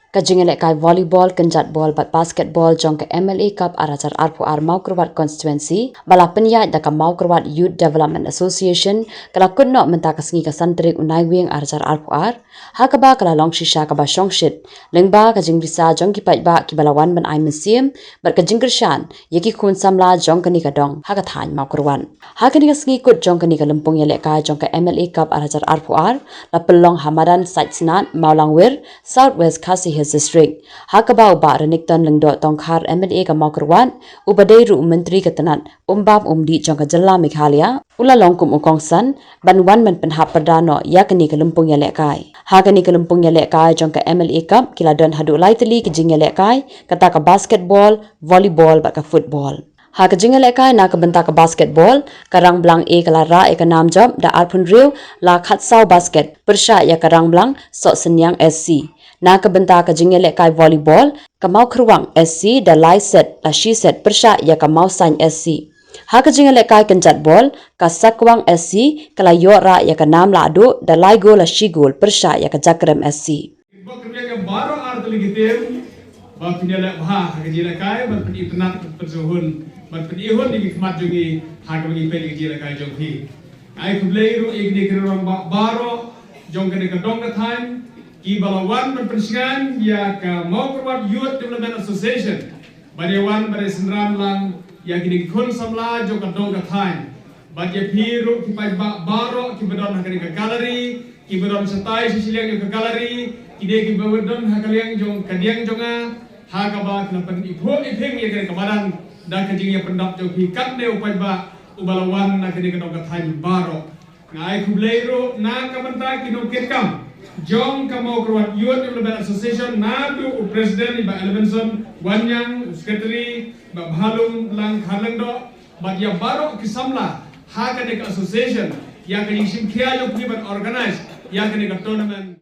Kajingelek kai volleyball, kenjat ball, bat basketball, jong ke MLA Cup arajar arpu ar Mawkyrwat constituency, bala penyat da ka Mawkyrwat Youth Development Association, kala kunno menta ka Sngi ka santrik unai wing arajar arpu ar, hakaba kala long shisha ka ba Shongshit, lengba kajing bisa jong ki Paidbah ki balawan ban ai museum, bat kajing gershan, yeki kun samla jong kani ka dong, hakathan Mawkyrwat. Hakani ka Sngi kut jong kani ka lempung yelek kai jong ka MLA Cup arajar arpu ar, la pelong hamadan site snat Maulangwir, Southwest Khasi Hills District. Hakaba uba renikton lengdot tongkhar MLA ka Mawkyrwat, ubadairu menteri ketenat umbab umdi jong ka jela Meghalaya, ula longkum ukongsan, banwan man penhap perdano yakni ka lempung yelek kai. Hakani ka lempung yelek kai jong ka MLA Cup kila don hadu laiteli ke jing yelek kai, kata ka basketball, volleyball bat ka football. Haka jingelek kai na kebenta ke basketball, karang belang kala ra ka nam job da arpun riu la khatsau basket, persya ya karang belang sok senyang SC. Na kebenta ke jingelek kai volleyball, ka Mawkyrwat SC da lai set la shi set persya ya ka Mawsain SC. Haka jingelek kai kenjat ball, ka Sakwang SC kala yo ra ya ka nam la adu da lai gol la shi gol persya ya ka Jakrem SC. Bapinela bah kajira kai berpedi penat persuhun berpedi ihun di khmat jungi hak bagi peli kajira kai jong hi ai kublei ru igni kerong baro jong kene kadong ka time ki balawan berpensingan ya ka Mawkyrwat Youth Development Association bariawan bare senram lang ya kini kun samla jong kadong ka time baje piru ki Paidbah baro ki bedon hakani ka gallery ki bedon santai sisilang ka gallery ide ki bedon hakaliang jong kadiang jonga hakaba kenapan ipo ipeng ya kene kemaran dan kajing ya pendap jong hikat ne Paidbah ubalawan na kene kadong ka time baro ngai kubleiro na kamenta kino ketkam Jong ka Mawkyrwat Youth Development Association na du president ba Elevenson Wanyang secretary ba Bhalum lang Khalengdo ba ya baro kisamla ha kene ka association ya kene simkhia yo privat organize ya kene ka tournament